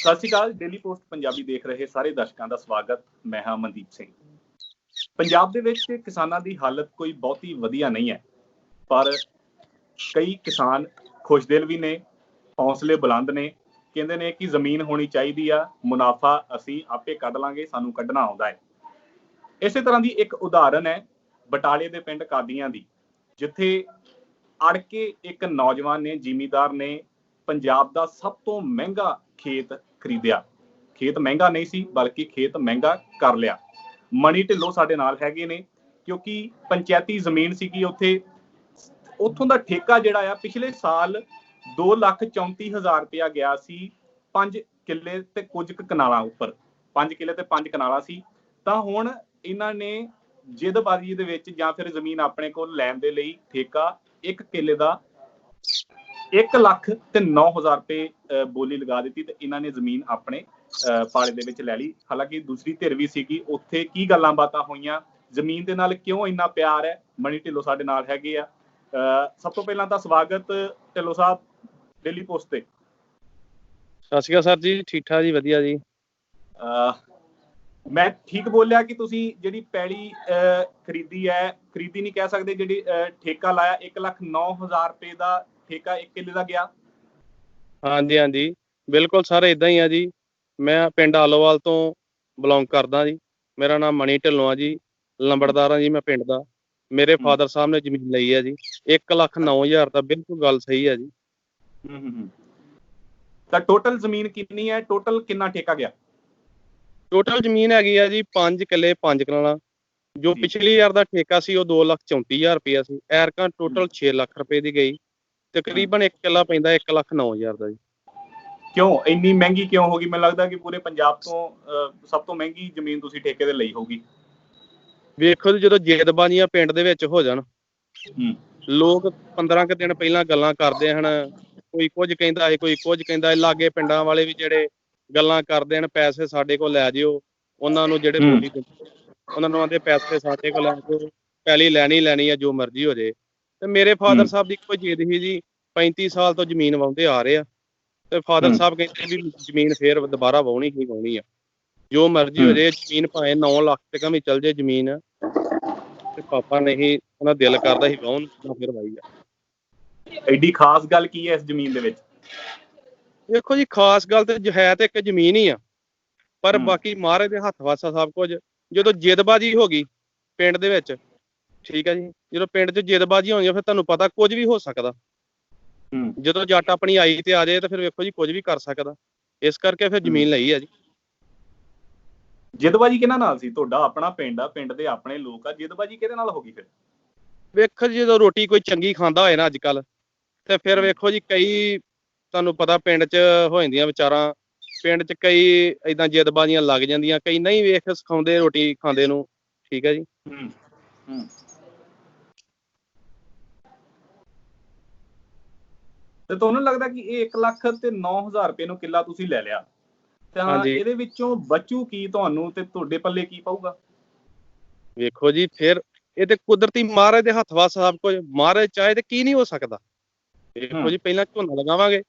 ਸਤਿ ਸ਼੍ਰੀ ਅਕਾਲ। Daily post Punjabi ਦੇਖ ਰਹੇ ਸਾਰੇ ਦਰਸ਼ਕਾਂ ਦਾ ਸਵਾਗਤ। ਮੈਂ ਹਾਂ ਮਨਦੀਪ ਸਿੰਘ। ਪੰਜਾਬ ਦੇ ਵਿੱਚ ਕਿਸਾਨਾਂ ਦੀ ਹਾਲਤ ਕੋਈ ਬਹੁਤੀ ਵਧੀਆ ਨਹੀਂ ਹੈ, ਪਰ ਕਈ ਕਿਸਾਨ ਖੁਸ਼ਦਿਲ ਵੀ ਨੇ, ਹੌਸਲੇ ਬੁਲੰਦ ਨੇ। ਕਹਿੰਦੇ ਨੇ ਕਿ ਜ਼ਮੀਨ ਹੋਣੀ ਚਾਹੀਦੀ ਆ, ਮੁਨਾਫਾ ਅਸੀਂ ਆਪੇ ਕੱਢ ਲਾਂਗੇ, ਸਾਨੂੰ ਕੱਢਣਾ ਆਉਂਦਾ ਹੈ। ਇਸੇ ਤਰ੍ਹਾਂ ਦੀ ਇੱਕ ਉਦਾਹਰਨ ਹੈ ਬਟਾਲੇ ਦੇ ਪਿੰਡ ਕਾਦੀਆਂ ਦੀ, ਜਿੱਥੇ ਅੜ ਕੇ ਇੱਕ ਨੌਜਵਾਨ ਨੇ, ਜ਼ਿਮੀਂਦਾਰ ਨੇ, ਪੰਜਾਬ ਦਾ ਸਭ ਤੋਂ ਮਹਿੰਗਾ ਖੇਤ ਖਰੀਦਿਆ। ਖੇਤ ਮਹਿੰਗਾ ਨਹੀਂ ਸੀ, ਬਲਕਿ ਖੇਤ ਮਹਿੰਗਾ ਕਰ ਲਿਆ। ਮਣੀ ਢਿੱਲੋਂ ਸਾਡੇ ਨਾਲ ਹੈਗੇ ਨੇ, ਕਿਉਂਕਿ ਪੰਚਾਇਤੀ ਜ਼ਮੀਨ ਸੀਗੀ ਉੱਥੇ। ਉੱਥੋਂ ਦਾ ਠੇਕਾ ਜਿਹੜਾ ਆ ਪਿਛਲੇ ਸਾਲ 2,34,000 ਰੁਪਇਆ ਗਿਆ ਸੀ। 5 ਕਿੱਲੇ ਤੇ ਕੁਝ ਕਨਾਲਾਂ ਉੱਪਰ, 5 ਕਿੱਲੇ ਤੇ 5 ਕਨਾਲਾਂ ਸੀ। ਤਾਂ ਹੁਣ ਇਹਨਾਂ ਨੇ ਜਿੱਦਬਾਜ਼ੀ ਦੇ ਵਿੱਚ ਜਾਂ ਫਿਰ ਜ਼ਮੀਨ ਆਪਣੇ ਕੋਲ ਲੈਣ ਦੇ ਲਈ ਠੇਕਾ 1 ਕਿੱਲੇ ਦਾ 1,09,000 ਰੁਪਏ ਬੋਲੀ ਲਗਾ ਦਿੱਤੀ ਤੇ ਇਹਨਾਂ ਨੇ ਜ਼ਮੀਨ ਆਪਣੇ ਪਾਲੇ ਦੇ ਵਿੱਚ ਲੈ ਲਈ। ਹਾਲਾਂਕਿ ਦੂਸਰੀ ਧਿਰ ਵੀ ਸੀਗੀ, ਉੱਥੇ ਕੀ ਗੱਲਾਂ ਬਾਤਾਂ ਹੋਈਆਂ, ਜ਼ਮੀਨ ਦੇ ਨਾਲ ਕਿਉਂ ਇੰਨਾ ਪਿਆਰ ਹੈ। ਮਣੀ ਢਿੱਲੋਂ ਸਾਡੇ ਨਾਲ ਹੈਗੇ ਆ। ਸਭ ਤੋਂ ਪਹਿਲਾਂ ਤਾਂ ਸਵਾਗਤ ਢਿੱਲੋਂ ਸਾਹਿਬ ਡੇਲੀ ਪੋਸਟ ਤੇ। ਸਤਿ ਸ਼੍ਰੀ ਅਕਾਲ ਸਰ ਜੀ। ਠੀਕ ਠਾਕ ਜੀ, ਵਧੀਆ ਜੀ। ਮੈਂ ਠੀਕ ਬੋਲਿਆ ਕਿ ਤੁਸੀਂ ਜਿਹੜੀ ਪੈਲੀ ਖਰੀਦੀ ਹੈ, ਖਰੀਦੀ ਨਹੀਂ ਕਹਿ ਸਕਦੇ, ਜਿਹੜੀ ਠੇਕਾ ਲਾਇਆ 1,09,000 ਰੁਪਏ ਦਾ ਠੇਕਾ 1 ਕਿੱਲੇ ਦਾ ਗਿਆ? ਹਾਂਜੀ ਹਾਂਜੀ, ਬਿਲਕੁਲ ਸਰ, ਇਦਾਂ ਹੀ ਆ ਜੀ। ਮੈਂ ਪਿੰਡ ਆਲੋਵਾਲ ਤੋਂ ਬਿਲੋਂਗ ਕਰਦਾ ਜੀ। ਮੇਰਾ ਨਾਮ ਮਣੀ ਢਿੱਲੋਂ ਆ ਜੀ, ਲੰਬੜਦਾਰ ਆ ਜੀ ਮੈਂ ਪਿੰਡ ਦਾ। ਮੇਰੇ ਫਾਦਰ ਸਾਹਿਬ ਨੇ ਜ਼ਮੀਨ ਲਈ ਹੈ ਜੀ 1,09,000 ਦਾ। ਬਿਲਕੁਲ ਗੱਲ ਸਹੀ ਹੈ ਜੀ। ਤਾਂ ਟੋਟਲ ਜ਼ਮੀਨ ਕਿੰਨੀ ਹੈ? ਟੋਟਲ ਕਿੰਨਾ ਠੇਕਾ ਗਿਆ? ਟੋਟਲ ਜ਼ਮੀਨ ਹੈਗੀ ਆ ਜੀ 5 ਕਿੱਲੇ 5 ਕਨਾਲਾਂ। ਜੋ ਪਿਛਲੀ ਵਾਰ ਦਾ ਠੇਕਾ ਸੀ ਉਹ 2,34,000 ਰੁਪਇਆ ਸੀ। ਐਰਕਾਂ ਟੋਟਲ 6 ਲੱਖ ਰੁਪਏ ਦੀ ਗਈ। ਤਕਰੀਬਨ 1 ਕਿੱਲਾ ਪੈਂਦਾ 1,09,000 ਦਾ ਜੀ। ਕਿਉਂ ਇੰਨੀ ਮਹਿੰਗੀ ਕਿਉਂ ਹੋ ਗਈ? ਮੈਨੂੰ ਲੱਗਦਾ ਕਿ ਪੂਰੇ ਪੰਜਾਬ ਤੋਂ ਸਭ ਤੋਂ ਮਹਿੰਗੀ ਜ਼ਮੀਨ ਤੁਸੀਂ ਠੇਕੇ ਤੇ ਲਈ ਹੋਊਗੀ। ਵੇਖੋ ਜੀ, ਜਦੋਂ ਜੇਦਬਾਜ਼ੀਆਂ ਪਿੰਡ ਦੇ ਵਿੱਚ ਹੋ ਜਾਣ, ਲੋਕ 15 ਕੁ ਦਿਨ ਪਹਿਲਾਂ ਗੱਲਾਂ ਕਰਦੇ ਹਨ। ਕੋਈ ਕੁਝ ਕਹਿੰਦਾ ਹੈ, ਕੋਈ ਕੁਝ ਕਹਿੰਦਾ ਹੈ। ਲਾਗੇ ਪਿੰਡਾਂ ਵਾਲੇ ਵੀ ਜਿਹੜੇ ਗੱਲਾਂ ਕਰਦੇ ਹਨ, ਪੈਸੇ ਸਾਡੇ ਕੋਲ ਲੈ ਜਿਓ। ਉਹਨਾਂ ਨੂੰ ਜਿਹੜੇ ਬੋਲੀ ਦਿੰਦੇ, ਉਹਨਾਂ ਨੂੰ ਆਂਦੇ ਪੈਸੇ ਸਾਡੇ ਕੋਲ ਲੈ ਜਿਓ, ਪੈਲੀ ਲੈਣੀ ਆ, ਜੋ ਮਰਜ਼ੀ ਹੋ ਜੇ। ਤੇ ਮੇਰੇ ਫਾਦਰ ਸਾਹਿਬ ਦੀ ਕੋਈ ਜਿੱਦ ਸੀ ਜੀ, 35 ਸਾਲ ਤੋਂ ਜ਼ਮੀਨ ਵਾਹੁੰਦੇ ਆ ਰਹੇ ਆ। ਤੇ ਫਾਦਰ ਸਾਹਿਬ ਕਹਿੰਦੇ ਵੀ ਜ਼ਮੀਨ ਫੇਰ ਦੁਬਾਰਾ ਵਾਹੁਣੀ ਆ, ਜੋ ਮਰਜ਼ੀ ਹੋ ਜੇ। ਜ਼ਮੀਨ ਭਾਵੇਂ 9 ਲੱਖ ਤੱਕ ਵੀ ਚੱਲ ਜੇ ਜ਼ਮੀਨ, ਤੇ ਪਾਪਾ ਨਹੀਂ, ਉਹਨਾਂ ਦਿਲ ਕਰਦਾ ਸੀ ਵਾਹੁਣ, ਫਿਰ ਵਾਹੀ ਆ। ਐਡੀ ਖਾਸ ਗੱਲ ਕੀ ਹੈ ਇਸ ਜ਼ਮੀਨ ਦੇ ਵਿੱਚ? ਦੇਖੋ ਜੀ, ਖਾਸ ਗੱਲ ਤੇ ਹੈ ਤੇ ਇੱਕ ਜ਼ਮੀਨ ਹੀ ਆ, ਪਰ ਬਾਕੀ ਮਹਾਰਾਜ ਦੇ ਹੱਥ ਵਾਸਾ ਸਭ ਕੁਝ। ਜਦੋਂ ਜਿੱਦਬਾਜ਼ੀ ਹੋ ਗਈ ਪਿੰਡ ਦੇ ਵਿੱਚ, ਠੀਕ ਹੈ ਜੀ, ਜਦੋਂ ਪਿੰਡ 'ਚ ਜਿੱਦਬਾਜ਼ੀ ਹੋਣੀ, ਫਿਰ ਤੁਹਾਨੂੰ ਪਤਾ ਕੁਝ ਵੀ ਹੋ ਸਕਦਾ। ਜਦੋਂ ਜੱਟ ਆਪਣੀ ਆਈ ਤੇ ਆ ਜਾਏ ਤਾਂ ਫਿਰ ਵੇਖੋ ਜੀ ਕੁਝ ਵੀ ਕਰ ਸਕਦਾ। ਇਸ ਕਰਕੇ ਫਿਰ ਜ਼ਮੀਨ ਲਈ ਆ ਜੀ। ਜਿੱਦਬਾਜ਼ੀ ਕਿਹਨਾਂ ਨਾਲ ਸੀ? ਤੁਹਾਡਾ ਆਪਣਾ ਪਿੰਡ ਆ, ਪਿੰਡ ਦੇ ਆਪਣੇ ਲੋਕ ਆ, ਜਿੱਦਬਾਜ਼ੀ ਕਿਹਦੇ ਨਾਲ ਹੋ ਗਈ ਫਿਰ? ਵੇਖੋ ਜੀ, ਜਦੋਂ ਰੋਟੀ ਕੋਈ ਚੰਗੀ ਖਾਂਦਾ ਹੋਏ ਨਾ ਅੱਜ ਕੱਲ, ਤੇ ਫਿਰ ਵੇਖੋ ਜੀ ਕਈ, ਤੁਹਾਨੂੰ ਪਤਾ ਪਿੰਡ 'ਚ ਹੋ ਜਾਂਦੀਆਂ ਵਿਚਾਰਾਂ। ਪਿੰਡ 'ਚ ਕਈ ਏਦਾਂ ਜਿੱਦਬਾਜ਼ੀਆਂ ਲੱਗ ਜਾਂਦੀਆਂ, ਕਈ ਨਹੀਂ ਵੇਖ ਸਿਖਾਉਂਦੇ ਰੋਟੀ ਖਾਂਦੇ ਨੂੰ। ਠੀਕ ਹੈ ਜੀ। ਤੇ ਤੁਹਾਨੂੰ ਲੱਗਦਾ ਕਿ ਇਹ 1,09,000 ਰੁਪਏ ਨੂੰ ਕਿੱਲਾ ਤੁਸੀਂ ਲੈ ਲਿਆ, ਤਾਂ ਇਹਦੇ ਵਿੱਚੋਂ ਬਚੂ ਕੀ ਤੁਹਾਨੂੰ ਤੇ ਤੁਹਾਡੇ ਪੱਲੇ ਕੀ ਪਊਗਾ? ਵੇਖੋ ਜੀ, ਫਿਰ ਇਹ ਤੇ ਕੁਦਰਤੀ ਮਹਾਰਾਜ ਦੇ ਹੱਥ ਵਾਸ ਸਭ ਕੁਝ। ਮਹਾਰਾਜ ਚਾਹੇ ਤੇ ਕੀ ਨਹੀਂ ਹੋ ਸਕਦਾ। ਵੇਖੋ ਜੀ, ਪਹਿਲਾਂ ਝੋਨਾ ਲਗਾਵਾਂਗੇ,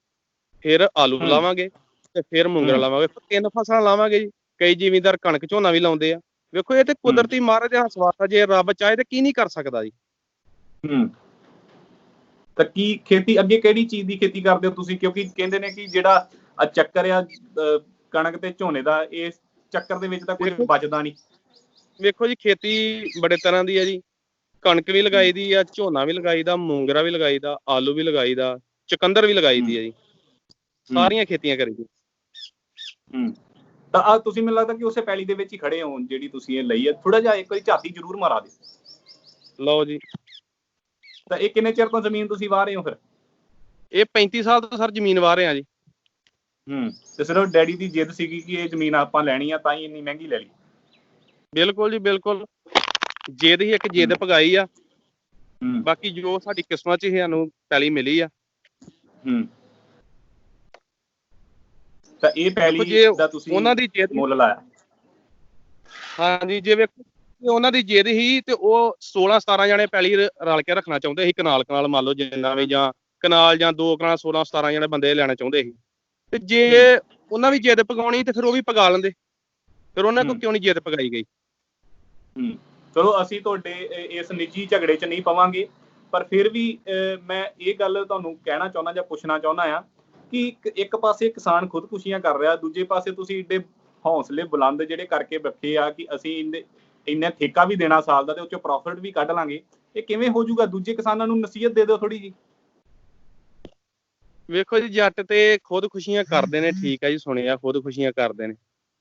ਫਿਰ ਆਲੂ ਲਾਵਾਂਗੇ, ਤੇ ਫਿਰ ਮੂੰਗਰਾ ਲਾਵਾਂਗੇ, 3 ਫਸਲਾਂ ਲਾਵਾਂਗੇ ਜੀ। ਕਈ ਜ਼ਿਮੀਂਦਾਰ ਕਣਕ ਝੋਨਾ ਵੀ ਲਾਉਂਦੇ ਆ। ਵੇਖੋ ਇਹ ਤੇ ਕੁਦਰਤੀ ਮਹਾਰਾਜ ਦੇ ਹੱਥ ਵਾਸ ਆ। ਜੇ ਰੱਬ ਚਾਹੇ ਤੇ ਕੀ ਨਹੀਂ ਕਰ ਸਕਦਾ ਜੀ। ਤਾਂ ਕੀ ਖੇਤੀ ਅੱਗੇ ਕਿਹੜੀ ਚੀਜ਼ ਦੀ ਖੇਤੀ ਕਰਦੇ ਹੋ ਤੁਸੀਂ? ਕਿਉਂਕਿ ਕਹਿੰਦੇ ਨੇ ਕਿ ਜਿਹੜਾ ਚੱਕਰ ਆ ਕਣਕ ਤੇ ਝੋਨੇ ਦਾ, ਇਸ ਚੱਕਰ ਦੇ ਵਿੱਚ ਤਾਂ ਕੁਝ ਬਚਦਾ ਨਹੀਂ। ਵੇਖੋ ਜੀ, ਖੇਤੀ ਬੜੇ ਤਰ੍ਹਾਂ ਦੀ ਆ ਜੀ। ਕਣਕ ਵੀ ਲਗਾਈ ਦੀ ਆ, ਝੋਨਾ ਵੀ ਲਗਾਈ ਦਾ, ਮੂੰਗਰਾ ਵੀ ਲਗਾਈ ਦਾ, ਆਲੂ ਵੀ ਲਗਾਈ ਦਾ, ਚੁਕੰਦਰ ਵੀ ਲਗਾਈ ਦੀ ਆ ਜੀ। ਸਾਰੀਆਂ ਖੇਤੀਆਂ ਕਰੀ ਦੀ। ਤਾਂ ਤੁਸੀਂ, ਮੈਨੂੰ ਲੱਗਦਾ ਕਿ ਉਸੇ ਪੈਲੀ ਦੇ ਵਿੱਚ ਹੀ ਖੜੇ ਹੋ ਜਿਹੜੀ ਤੁਸੀਂ ਇਹ ਲਈ ਹੈ। ਥੋੜਾ ਜਿਹਾ ਇੱਕ ਵਾਰੀ ਝਾਤੀ ਜ਼ਰੂਰ ਮਾਰਾ ਦਿਓ। ਲਓ ਜੀ। ਤਾਂ ਇਹ ਕਿੰਨੇ ਚਿਰ ਤੋਂ ਜ਼ਮੀਨ ਤੁਸੀਂ ਵਾਹ ਰਹੇ ਹੋ ਫਿਰ? ਇਹ 35 ਸਾਲ ਤੋਂ ਸਰ ਜ਼ਮੀਨ ਵਾਹ ਰਹੇ ਆ ਜੀ। ਤੇ ਸਿਰਫ ਡੈਡੀ ਦੀ ਜਿੱਦ ਸੀਗੀ ਕਿ ਇਹ ਜ਼ਮੀਨ ਆਪਾਂ ਲੈਣੀ ਆ, ਤਾਂ ਹੀ ਇੰਨੀ ਮਹਿੰਗੀ ਲੈ ਲਈ? ਬਿਲਕੁਲ ਜੀ, ਬਿਲਕੁਲ। ਜਿੱਦ ਹੀ ਇੱਕ ਜਿੱਦ ਭਗਾਈ ਆ। ਬਾਕੀ ਜੋ ਸਾਡੀ ਕਿਸਮਤ 'ਚ ਸਾਨੂੰ ਪੈਲੀ ਮਿਲੀ ਆ। ਤਾਂ ਇਹ ਪੈਲੀ ਦਾ ਤੁਸੀਂ ਉਹਨਾਂ ਦੀ ਜਿੱਦ ਮੁੱਲ ਲਾਇਆ? ਹਾਂਜੀ, ਜੇ ਵੇਖੋ ਉਹਨਾਂ ਦੀ ਜਿੱਦ ਹੀ, ਤੇ ਉਹ 16-17 ਜਣੇ ਪੈਲੀ ਰਲ ਕੇ ਰੱਖਣਾ ਚਾਹੁੰਦੇ ਸੀ। ਕਨਾਲ ਮੰਨ ਲਓ ਜਿੰਨਾ ਵੀ, ਜਾਂ ਕਨਾਲ ਜਾਂ 2 ਕਨਾਲ 16-17 ਜਣੇ ਬੰਦੇ ਲੈਣਾ ਚਾਹੁੰਦੇ ਸੀ। ਤੇ ਜੇ ਉਹਨਾਂ ਵੀ ਜਿੱਦ ਪਗਾਉਣੀ ਤੇ ਫਿਰ ਉਹ ਵੀ ਪਗਾ ਲੈਂਦੇ, ਫਿਰ ਉਹਨਾਂ ਕੋਲ ਕਿਉਂ ਨਹੀਂ ਜਿੱਦ ਪਗਾਈ ਗਈ। ਚਲੋ ਅਸੀਂ ਤੁਹਾਡੇ ਇਸ ਨਿੱਜੀ ਝਗੜੇ 'ਚ ਨਹੀਂ ਪਵਾਂਗੇ, ਪਰ ਫਿਰ ਵੀ ਮੈਂ ਇਹ ਗੱਲ ਤੁਹਾਨੂੰ ਕਹਿਣਾ ਚਾਹੁੰਦਾ ਜਾਂ ਪੁੱਛਣਾ ਚਾਹੁੰਦਾ ਆ ਕਿ ਇੱਕ ਪਾਸੇ ਕਿਸਾਨ ਖੁਦਕੁਸ਼ੀਆਂ ਕਰ ਰਿਹਾ, ਦੂਜੇ ਪਾਸੇ ਤੁਸੀਂ ਏਡੇ ਹੌਸਲੇ ਬੁਲੰਦ ਜਿਹੜੇ ਕਰਕੇ ਬੈਠੇ ਆ ਕਿ ਅਸੀਂ ਇੰਨਾ ਠੇਕਾ ਵੀ ਦੇਣਾ ਸਾਲ ਦਾ ਤੇ ਉਹ 'ਚੋਂ ਪ੍ਰੋਫਿਟ ਵੀ ਕੱਢ ਲਾਂਗੇ, ਇਹ ਕਿਵੇਂ ਹੋ ਜਾਊਗਾ? ਦੂਜੇ ਕਿਸਾਨਾਂ ਨੂੰ ਨਸੀਹਤ ਦੇ ਦਿਓ ਥੋੜੀ ਜੀ। ਵੇਖੋ ਜੀ, ਜੱਟ ਤੇ ਖੁਦਕੁਸ਼ੀਆਂ ਕਰਦੇ ਨੇ, ਠੀਕ ਆ ਜੀ, ਸੁਣਿਆ ਖੁਦਕੁਸ਼ੀਆਂ ਕਰਦੇ ਨੇ।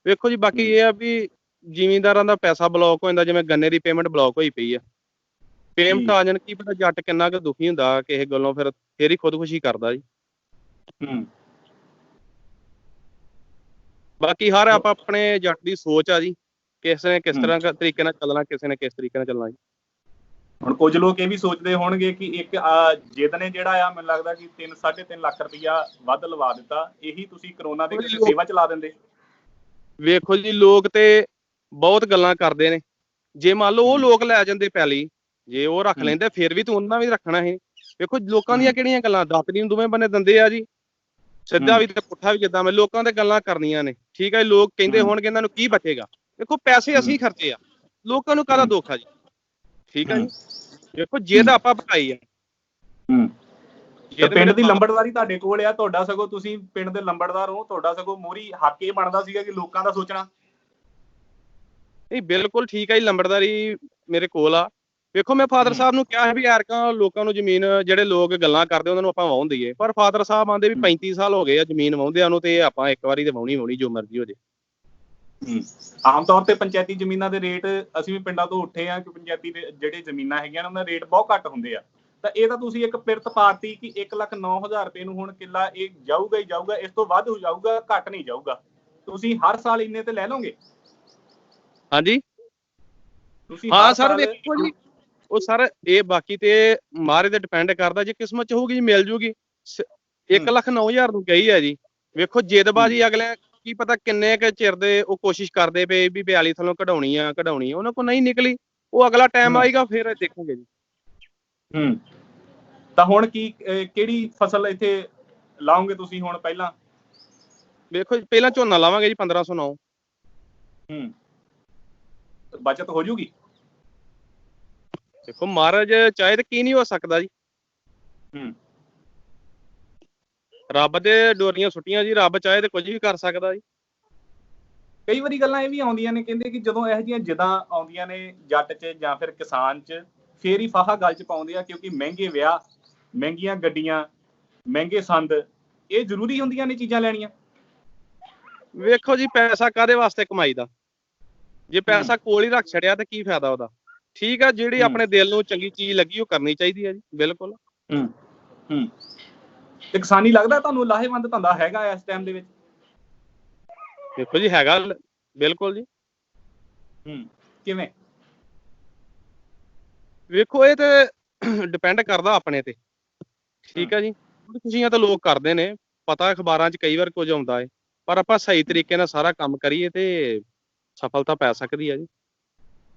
ਵੇਖੋ ਜੀ, ਬਾਕੀ ਇਹ ਆ ਵੀ ਜ਼ਿਮੀਂਦਾਰਾਂ ਦਾ ਪੈਸਾ ਬਲੌਕ ਹੋ ਜਾਂਦਾ, ਜਿਵੇਂ ਗੰਨੇ ਦੀ ਪੇਮੈਂਟ ਬਲੌਕ ਹੋਈ ਪਈ ਆ, ਪੇਮੈਂਟ ਆ ਜਾਣ, ਕੀ ਪਤਾ ਜੱਟ ਕਿੰਨਾ ਕੁ ਦੁਖੀ ਹੁੰਦਾ ਕਿਸੇ ਗੱਲੋਂ, ਫਿਰ ਹੀ ਖੁਦਕੁਸ਼ੀ ਕਰਦਾ ਜੀ। ਬਾਕੀ ਹਰ ਆਪਣੇ ਜੱਟ ਦੀ ਸੋਚ ਆ ਜੀ, ਕਿਸੇ ਨੇ ਕਿਸ ਤਰ੍ਹਾਂ ਤਰੀਕੇ ਨਾਲ ਚੱਲਣਾ, ਕਿਸੇ ਨੇ ਕਿਸ ਤਰੀਕੇ ਨਾਲ ਚੱਲਣਾ ਜੀ। ਹੁਣ ਕੁਝ ਲੋਕ ਇਹ ਵੀ ਸੋਚਦੇ ਹੋਣਗੇ ਕਿ ਇੱਕ ਜਿੱਦ ਨੇ ਜਿਹੜਾ ਆ, ਮੈਨੂੰ ਲੱਗਦਾ ਕਿ 3.5 ਲੱਖ ਰੁਪਇਆ ਵੱਧ ਲਵਾ ਦਿੱਤਾ, ਇਹੀ ਤੁਸੀਂ ਕਰੋਨਾ ਦੇ ਵਿੱਚ ਸੇਵਾ ਚਲਾ ਦਿੰਦੇ। ਵੇਖੋ ਜੀ, ਲੋਕ ਤੇ ਬਹੁਤ ਗੱਲਾਂ ਕਰਦੇ ਨੇ, ਜੇ ਮੰਨ ਲਓ ਉਹ ਲੋਕ ਲੈ ਜਾਂਦੇ ਪੈਲੀ, ਜੇ ਉਹ ਰੱਖ ਲੈਂਦੇ ਫਿਰ ਵੀ ਤਾਂ ਉਹਨਾਂ ਵੀ ਰੱਖਣਾ ਸੀ। ਵੇਖੋ ਲੋਕਾਂ ਦੀਆਂ ਕਿਹੜੀਆਂ ਗੱਲਾਂ, ਦਾਤਰੀ ਨੂੰ ਦੋਵੇਂ ਬੰਨੇ ਦਿੰਦੇ ਆ ਜੀ, ਸਿੱਧਾ ਵੀ ਤੇ ਪੁੱਠਾ ਵੀ, ਜਿੱਦਾਂ ਮੈਂ ਲੋਕਾਂ ਦੇ ਗੱਲਾਂ ਕਰਨੀਆਂ ਨੇ, ਠੀਕ ਹੈ। ਲੋਕ ਕਹਿੰਦੇ ਹੋਣਗੇ ਇਹਨਾਂ ਨੂੰ ਕੀ ਬਚੇਗਾ, ਦੇਖੋ ਪੈਸੇ ਅਸੀਂ ਖਰਚੇ ਆ, ਲੋਕਾਂ ਨੂੰ ਕਾਹਦਾ ਦੁੱਖ ਆ ਜੀ, ਠੀਕ ਹੈ ਜੀ। ਦੇਖੋ ਜਿੱਦ ਆਪਾਂ ਪਕਾਈ ਆ। ਪਿੰਡ ਦੀ ਲੰਬੜਦਾਰੀ ਤੁਹਾਡੇ ਕੋਲ ਆ, ਤੁਹਾਡਾ ਸਗੋਂ ਤੁਸੀਂ ਪਿੰਡ ਦੇ ਲੰਬੜਦਾਰ ਹੋ, ਤੁਹਾਡਾ ਸਗੋਂ ਮੋਹਰੀ ਹੱਕ ਇਹ ਬਣਦਾ ਸੀਗਾ ਕਿ ਲੋਕਾਂ ਦਾ ਸੋਚਣਾ। ਨਹੀਂ ਬਿਲਕੁਲ ਠੀਕ ਹੈ ਜੀ, ਲੰਬੜਦਾਰੀ ਮੇਰੇ ਕੋਲ ਆ। ਵੇਖੋ ਮੈਂ ਫਾਦਰ ਸਾਹਿਬ ਨੂੰ ਕਿਹਾ ਵੀ ਐਰਕਾਂ ਲੋਕਾਂ ਨੂੰ ਜ਼ਮੀਨ, ਜਿਹੜੇ ਲੋਕ ਗੱਲਾਂ ਕਰਦੇ ਉਹਨਾਂ ਨੂੰ ਆਪਾਂ ਵਾਹੁਣ ਦਈਏ, ਪਰ ਫਾਦਰ ਸਾਹਿਬ ਆਂਦੇ ਵੀ 35 ਸਾਲ ਹੋ ਗਏ ਆ ਜ਼ਮੀਨ ਵਾਹੁੰਦਿਆਂ ਨੂੰ, ਤੇ ਆਪਾਂ ਇੱਕ ਵਾਰੀ ਤੇ ਵਾਹੁਣੀ ਜੋ ਮਰਜ਼ੀ ਹੋ ਜੇ। ਆਮ ਤੌਰ ਤੇ ਪੰਚਾਇਤੀ ਜ਼ਮੀਨਾਂ ਦੇ ਰੇਟ, ਅਸੀਂ ਵੀ ਪਿੰਡਾਂ ਤੋਂ ਉੱਠੇ ਆ ਕਿ ਪੰਚਾਇਤੀ ਦੇ ਜਿਹੜੇ ਜ਼ਮੀਨਾਂ ਹੈਗੀਆਂ ਉਹਨਾਂ ਦੇ ਰੇਟ ਬਹੁਤ ਘੱਟ ਹੁੰਦੇ ਆ, ਤਾਂ ਇਹ ਤਾਂ ਤੁਸੀਂ ਇੱਕ ਪਿਰਤ ਪਾਰਟੀ ਕਿ 1,09,000 ਰੁਪਏ ਨੂੰ ਹੁਣ ਕਿੱਲਾ ਇਹ ਜਾਊਗਾ ਹੀ ਜਾਊਗਾ, ਇਸ ਤੋਂ ਵੱਧ ਹੋ ਜਾਊਗਾ, ਘੱਟ ਨਹੀਂ ਜਾਊਗਾ, ਤੁਸੀਂ ਹਰ ਸਾਲ ਇੰਨੇ ਤੇ ਲੈ ਲਓਗੇ? ਹਾਂਜੀ ਹਾਂ ਸਰ, ਵੇਖੋ ਜੀ ਉਹ ਸਰ ਇਹ ਬਾਕੀ ਤੇ ਮਹਾਰਾਜ ਤੇ ਡਿਪੈਂਡ ਕਰਦਾ, ਜੇ ਕਿਸਮਤ ਚ ਹੋਊਗੀ ਜੀ ਮਿਲ ਜੂਗੀ। 1,09,000 ਨੂੰ ਗਈ ਹੈ ਜੀ। ਵੇਖੋ ਜਿੱਦਬਾਜ਼ੀ ਅਗਲੇ ਕੀ ਪਤਾ ਕਿੰਨੇ ਕੁ ਚਿਰ ਦੇ ਉਹ ਕੋਸ਼ਿਸ਼ ਕਰਦੇ ਪਏ ਵੀ 42 ਥੱਲੋਂ ਕਢਾਉਣੀ ਆ, ਉਹਨਾਂ ਕੋਲ ਨਹੀਂ ਨਿਕਲੀ, ਉਹ ਅਗਲਾ ਟਾਈਮ ਆਏਗਾ ਫਿਰ ਦੇਖੋਗੇ ਜੀ। ਤਾਂ ਹੁਣ ਕਿਹੜੀ ਫਸਲ ਇੱਥੇ ਲਾਓਗੇ ਤੁਸੀਂ ਹੁਣ? ਪਹਿਲਾਂ ਵੇਖੋ ਜੀ, ਪਹਿਲਾਂ ਝੋਨਾ ਲਾਵਾਂਗੇ ਜੀ 1509। ਬਚਤ ਹੋ ਜੂਗੀ? ਦੇਖੋ ਮਹਾਰਾਜ ਚਾਹੇ ਤਾਂ ਕੀ ਨਹੀਂ ਹੋ ਸਕਦਾ ਜੀ, ਰੱਬ ਦੇ ਡੋਰੀਆਂ ਸੁੱਟੀਆਂ ਜੀ, ਰੱਬ ਚਾਹੇ ਤੇ ਕੁਝ ਵੀ ਕਰ ਸਕਦਾ ਜੀ। ਕਈ ਵਾਰੀ ਗੱਲਾਂ ਇਹ ਵੀ ਆਉਂਦੀਆਂ ਨੇ, ਕਹਿੰਦੇ ਕਿ ਜਦੋਂ ਇਹੋ ਜਿਹੀਆਂ ਜਿੱਦਾਂ ਆਉਂਦੀਆਂ ਨੇ ਜੱਟ 'ਚ ਜਾਂ ਫਿਰ ਕਿਸਾਨ 'ਚ, ਫੇਰ ਹੀ ਫਾਹਾ ਗੱਲ 'ਚ ਪਾਉਂਦੇ ਆ, ਕਿਉਂਕਿ ਮਹਿੰਗੇ ਵਿਆਹ, ਮਹਿੰਗੀਆਂ ਗੱਡੀਆਂ, ਮਹਿੰਗੇ ਸੰਦ, ਇਹ ਜ਼ਰੂਰੀ ਹੁੰਦੀਆਂ ਨੇ ਚੀਜ਼ਾਂ ਲੈਣੀਆਂ। ਵੇਖੋ ਜੀ, ਪੈਸਾ ਕਾਹਦੇ ਵਾਸਤੇ ਕਮਾਈ ਦਾ? ਜੇ ਪੈਸਾ ਕੋਲ ਹੀ ਰੱਖ ਛੜਿਆ ਤਾਂ ਕੀ ਫਾਇਦਾ ਉਹਦਾ? ਠੀਕ ਆ, ਜਿਹੜੀ ਆਪਣੇ ਦਿਲ ਨੂੰ ਚੰਗੀ ਚੀਜ਼ ਲੱਗੀ ਉਹ ਕਰਨੀ ਚਾਹੀਦੀ ਹੈ ਜੀ, ਬਿਲਕੁਲ। ਤੇ ਕਿਸਾਨੀ ਲੱਗਦਾ ਤੁਹਾਨੂੰ ਲਾਹੇਵੰਦ ਧੰਦਾ ਹੈਗਾ ਇਸ ਟਾਈਮ ਦੇ ਵਿੱਚ? ਦੇਖੋ ਜੀ ਹੈਗਾ, ਬਿਲਕੁਲ ਜੀ। ਕਿਵੇਂ? ਵੇਖੋ ਇਹ ਤੇ ਡਿਪੈਂਡ ਕਰਦਾ ਆਪਣੇ ਤੇ, ਠੀਕ ਆ ਜੀ। ਖੁਸ਼ੀਆਂ ਤਾਂ ਲੋਕ ਕਰਦੇ ਨੇ, ਪਤਾ ਅਖਬਾਰਾਂ 'ਚ ਕਈ ਵਾਰ ਕੁਝ ਆਉਂਦਾ ਹੈ, ਪਰ ਆਪਾਂ ਸਹੀ ਤਰੀਕੇ ਨਾਲ ਸਾਰਾ ਕੰਮ ਕਰੀਏ ਤੇ ਸਫਲਤਾ ਪੈ ਸਕਦੀ ਹੈ ਜੀ।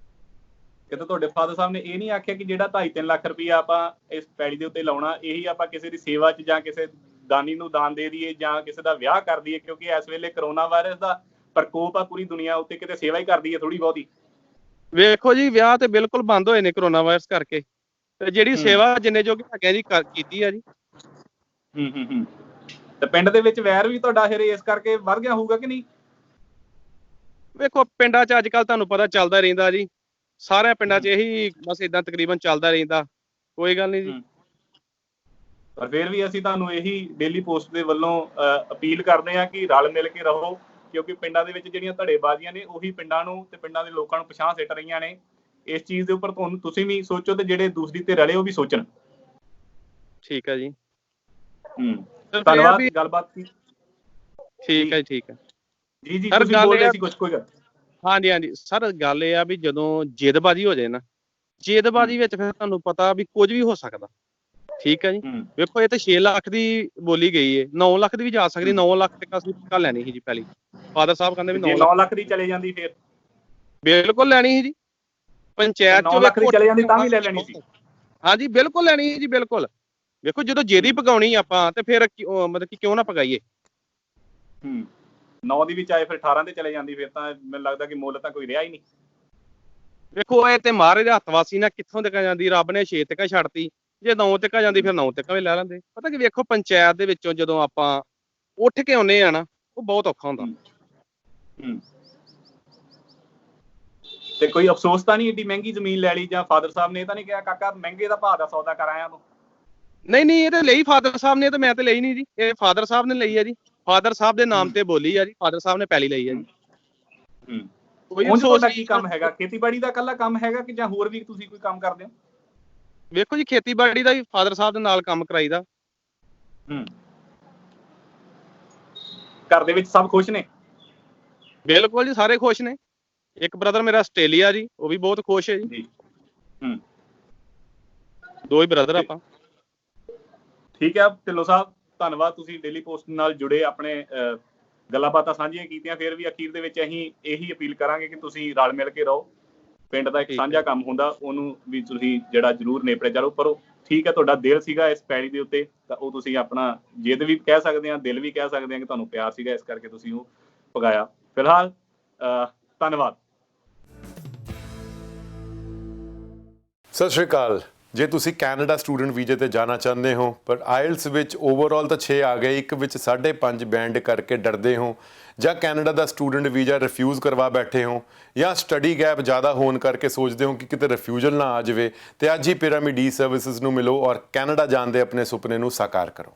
ਕਿਤੇ ਤੁਹਾਡੇ ਫਾਦਰ ਸਾਹਿਬ ਨੇ ਇਹ ਨਹੀਂ ਆਖਿਆ ਕਿ ਜਿਹੜਾ 2.5-3 ਲੱਖ ਰੁਪਇਆ ਆਪਾਂ ਇਸ ਪੈੜੀ ਦੇ ਉੱਤੇ ਲਾਉਣਾ, ਇਹੀ ਆਪਾਂ ਕਿਸੇ ਦੀ ਸੇਵਾ 'ਚ ਜਾਂ ਕਿਸੇ ਦਾਨੀ ਨੂੰ ਦਾਨ ਦੇ ਦਈਏ ਜਾਂ ਕਿਸੇ ਦਾ ਵਿਆਹ ਕਰ ਦਈਏ, ਕਿਉਂਕਿ ਇਸ ਵੇਲੇ ਕਰੋਨਾ ਵਾਇਰਸ ਦਾ ਪ੍ਰਕੋਪ ਆ ਪੂਰੀ ਦੁਨੀਆ ਉੱਤੇ, ਕਿਤੇ ਸੇਵਾ ਹੀ ਕਰ ਦਈਏ ਥੋੜੀ ਬਹੁਤੀ? ਵੇਖੋ ਜੀ, ਵਿਆਹ ਤੇ ਬਿਲਕੁਲ ਬੰਦ ਹੋਏ ਨੇ ਕਰੋਨਾ ਵਾਇਰਸ ਕਰਕੇ, ਤੇ ਜਿਹੜੀ ਸੇਵਾ ਜਿੰਨੇ ਜੋਗੇ ਹੈਗੇ ਜੀ ਕੀਤੀ ਆ ਜੀ। ਤੇ ਪਿੰਡ ਦੇ ਵਿੱਚ ਵੈਰ ਵੀ ਤੁਹਾਡਾ ਫਿਰ ਇਸ ਕਰਕੇ ਵੱਧ ਗਿਆ ਹੋਊਗਾ ਕਿ ਨਹੀਂ? ਵੇਖੋ ਪਿੰਡਾਂ 'ਚ ਅੱਜ ਕੱਲ੍ਹ ਤੁਹਾਨੂੰ ਪਤਾ ਚੱਲਦਾ ਰਹਿੰਦਾ ਜੀ, ਸਾਰਿਆਂ ਪਿੰਡਾਂ 'ਚ ਇਹੀ ਬਸ ਏਦਾਂ ਤਕਰੀਬਨ ਚੱਲਦਾ ਰਹਿੰਦਾ, ਕੋਈ ਗੱਲ ਨਹੀਂ ਜੀ। ਪਰ ਫਿਰ ਵੀ ਅਸੀਂ ਤੁਹਾਨੂੰ ਇਹੀ ਡੇਲੀ ਪੋਸਟ ਦੇ ਵੱਲੋਂ ਅਪੀਲ ਕਰਦੇ ਹਾਂ ਕਿ ਰਲ ਮਿਲ ਕੇ ਰਹੋ, ਕਿਉਂਕਿ ਪਿੰਡਾਂ ਦੇ ਵਿੱਚ ਜਿਹੜੀਆਂ ਧੜੇਬਾਜ਼ੀਆਂ ਨੇ ਉਹੀ ਪਿੰਡਾਂ ਨੂੰ ਤੇ ਪਿੰਡਾਂ ਦੇ ਲੋਕਾਂ ਨੂੰ ਪਛਾਣ ਸਿੱਟ ਰਹੀਆਂ ਨੇ। ਇਸ ਚੀਜ਼ ਦੇ ਉੱਪਰ ਤੁਸੀਂ ਵੀ ਸੋਚੋ ਤੇ ਜਿਹੜੇ ਦੂਸਰੀ ਤੇ ਰਲੇ ਉਹ ਵੀ ਸੋਚਣ। ਠੀਕ ਹੈ ਜੀ, ਧੰਨਵਾਦ ਗੱਲਬਾਤ ਦੀ। ਠੀਕ ਹੈ ਜੀ, ਠੀਕ ਹੈ ਜੀ ਜੀ, ਤੁਸੀਂ ਬੋਲ ਰਹੇ ਸੀ ਕੁਝ? ਕੋਈ ਗੱਲ? ਹਾਂਜੀ ਹਾਂਜੀ ਸਰ, ਗੱਲ ਇਹ ਆ ਵੀ ਜਦੋਂ ਜਿੱਦਬਾਜ਼ੀ ਹੋ ਜਾਏ ਨਾ, ਜਿੱਦਬਾਜ਼ੀ ਵਿੱਚ ਫਿਰ ਤੁਹਾਨੂੰ ਪਤਾ ਵੀ ਕੁਝ ਵੀ ਹੋ ਸਕਦਾ, ਠੀਕ ਹੈ ਜੀ। ਵੇਖੋ ਇਹ ਤੇ 6 ਲੱਖ ਦੀ ਬੋਲੀ ਗਈ ਹੈ, 9 ਲੱਖ ਦੀ ਵੀ ਜਾ ਸਕਦੀ, 9 ਲੱਖ ਤੱਕ ਅਸੀਂ ਪੱਕਾ ਲੈਣੀ ਸੀ ਜੀ ਪਹਿਲੀ। ਫਾਦਰ ਸਾਹਿਬ ਕਹਿੰਦੇ ਵੀ 9 ਲੱਖ ਦੀ ਚਲੇ ਜਾਂਦੀ ਫਿਰ ਬਿਲਕੁਲ ਲੈਣੀ ਸੀ ਜੀ। ਪੰਚਾਇਤ 9 ਲੱਖ ਦੀ ਚਲੇ ਜਾਂਦੀ ਤਾਂ ਵੀ ਲੈ ਲੈਣੀ ਸੀ? ਹਾਂਜੀ ਬਿਲਕੁਲ ਲੈਣੀ ਸੀ ਜੀ, ਬਿਲਕੁਲ। ਵੇਖੋ ਜਦੋਂ ਜੇਦੀ ਪਗਾਉਣੀ ਆਪਾਂ ਤੇ ਫਿਰ ਮਤਲਬ ਕਿ ਕਿਉਂ ਨਾ ਪਗਾਈਏ। 9 ਦੀ ਵੀ ਚਾਹੇ ਫਿਰ 18 ਤੇ ਚਲੇ ਜਾਂਦੀ, ਫਿਰ ਤਾਂ ਮੈਨੂੰ ਲੱਗਦਾ ਕਿ ਮੁੱਲ ਤਾਂ ਕੋਈ ਰਿਹਾ ਹੀ ਨਹੀਂ। ਵੇਖੋ ਇਹ ਤੇ ਮਹਾਰਾਜ ਦੇ ਹੱਥ ਵਾਸੀ ਨਾ, ਕਿੱਥੋਂ ਤੱਕ ਜਾਂਦੀ, ਰੱਬ ਨੇ 6 ਤੱਕ ਛੱਡਤੀ, ਜੇ 9 ਤੱਕ ਜਾਂਦੀ ਫਿਰ 9 ਤੱਕ ਵੀ ਲੈ ਲੈਂਦੇ। ਪਤਾ ਕਿ ਵੇਖੋ ਪੰਚਾਇਤ ਦੇ ਵਿੱਚੋਂ ਜਦੋਂ ਆਪਾਂ ਉੱਠ ਕੇ ਆਉਂਦੇ ਆ ਨਾ, ਉਹ ਬਹੁਤ ਔਖਾ ਹੁੰਦਾ। ਤੇ ਕੋਈ ਅਫਸੋਸ ਤਾਂ ਨਹੀਂ ਏਡੀ ਮਹਿੰਗੀ ਜ਼ਮੀਨ ਲੈ ਲਈ, ਜਾਂ ਫਾਦਰ ਸਾਹਿਬ ਨੇ ਇਹ ਤਾਂ ਨਹੀਂ ਕਿਹਾ ਕਾਕਾ ਮਹਿੰਗੇ ਦਾ ਭਾਅ ਦਾ ਸੌਦਾ ਕਰ ਆਇਆ ਤੂੰ? ਨਹੀਂ ਇਹ ਤੇ ਲਈ ਫਾਦਰ ਸਾਹਿਬ ਨੇ, ਤੇ ਮੈਂ ਤੇ ਲਈ ਨਹੀਂ ਜੀ, ਇਹ ਫਾਦਰ ਸਾਹਿਬ ਨੇ ਲਈ ਹੈ ਜੀ, ਫਾਦਰ ਸਾਹਿਬ ਦੇ ਨਾਮ ਤੇ ਬੋਲੀ ਆ ਜੀ, ਫਾਦਰ ਸਾਹਿਬ ਨੇ ਪੈਲੀ ਲਈ ਹੈ ਜੀ। ਤੁਹਾਡਾ ਕੀ ਕੰਮ ਹੈਗਾ? ਖੇਤੀਬਾੜੀ ਦਾ ਇਕੱਲਾ ਕੰਮ ਹੈਗਾ ਕਿ ਜਾਂ ਹੋਰ ਵੀ ਤੁਸੀਂ ਕੋਈ ਕੰਮ ਕਰਦੇ ਹੋ? ਵੇਖੋ ਜੀ ਖੇਤੀਬਾੜੀ ਦਾ ਵੀ ਫਾਦਰ ਸਾਹਿਬ ਦੇ ਨਾਲ ਕੰਮ ਕਰਾਈਦਾ। ਘਰ ਦੇ ਵਿੱਚ ਸਭ ਖੁਸ਼ ਨੇ? ਬਿਲਕੁਲ ਜੀ, ਸਾਰੇ ਖੁਸ਼ ਨੇ। ਇੱਕ ਬ੍ਰਦਰ ਮੇਰਾ ਆਸਟ੍ਰੇਲੀਆ ਜੀ, ਉਹ ਵੀ ਬਹੁਤ ਖੁਸ਼ ਹੈ ਜੀ। 2 ਹੀ ਬ੍ਰਦਰ ਆਪਾਂ। ਠੀਕ ਹੈ ਢਿੱਲੋਂ ਸਾਹਿਬ, ਧੰਨਵਾਦ, ਤੁਸੀਂ ਡੇਲੀ ਪੋਸਟ ਨਾਲ ਜੁੜੇ, ਆਪਣੇ ਗੱਲਾਂ ਬਾਤਾਂ ਸਾਂਝੀਆਂ ਕੀਤੀਆਂ। ਫਿਰ ਵੀ ਅਖੀਰ ਦੇ ਵਿੱਚ ਅਸੀਂ ਇਹੀ ਅਪੀਲ ਕਰਾਂਗੇ ਕਿ ਤੁਸੀਂ ਰਲ ਮਿਲ ਕੇ ਰਹੋ। ਪਿੰਡ ਦਾ ਇੱਕ ਸਾਂਝਾ ਕੰਮ ਹੁੰਦਾ, ਉਹਨੂੰ ਵੀ ਤੁਸੀਂ ਜਿਹੜਾ ਜ਼ਰੂਰ ਨੇਪਰੇ ਚਲੋ। ਪਰ ਠੀਕ ਹੈ, ਤੁਹਾਡਾ ਦਿਲ ਸੀਗਾ ਇਸ ਪੈੜੀ ਦੇ ਉੱਤੇ, ਤਾਂ ਉਹ ਤੁਸੀਂ ਆਪਣਾ ਜਿੱਦ ਵੀ ਕਹਿ ਸਕਦੇ ਹਾਂ, ਦਿਲ ਵੀ ਕਹਿ ਸਕਦੇ ਹਾਂ ਕਿ ਤੁਹਾਨੂੰ ਪਿਆਰ ਸੀਗਾ, ਇਸ ਕਰਕੇ ਤੁਸੀਂ ਉਹ ਪਗਾਇਆ। ਫਿਲਹਾਲ ਧੰਨਵਾਦ। ਸਤਿ ਸ਼੍ਰੀ ਅਕਾਲ। ਜੇ ਤੁਸੀਂ ਕੈਨੇਡਾ ਸਟੂਡੈਂਟ ਵੀਜ਼ੇ ਤੇ ਜਾਣਾ ਚਾਹੁੰਦੇ ਹੋ ਪਰ ਆਇਲਸ ਵਿੱਚ ਓਵਰਆਲ ਤਾਂ 6 ਆ ਗਏ, ਇੱਕ ਵਿੱਚ 5.5 ਬੈਂਡ ਕਰਕੇ ਡਰਦੇ ਹੋ, ਜਾਂ ਕੈਨੇਡਾ ਦਾ ਸਟੂਡੈਂਟ ਵੀਜ਼ਾ ਰਿਫਿਊਜ਼ ਕਰਵਾ ਬੈਠੇ ਹੋ, ਜਾਂ ਸਟੱਡੀ ਗੈਪ ਜ਼ਿਆਦਾ ਹੋਣ ਕਰਕੇ ਸੋਚਦੇ ਹੋ ਕਿ ਕਿਤੇ ਰਿਫਿਊਜ਼ਲ ਨਾ ਆ ਜਾਵੇ, ਤੇ ਅੱਜ ਹੀ ਪਿਰਾਮਿਡ ਈ ਸਰਵਿਸਿਜ਼ ਨੂੰ ਮਿਲੋ ਔਰ ਕੈਨੇਡਾ ਜਾਣ ਦੇ ਆਪਣੇ ਸੁਪਨੇ ਨੂੰ ਸਾਕਾਰ ਕਰੋ।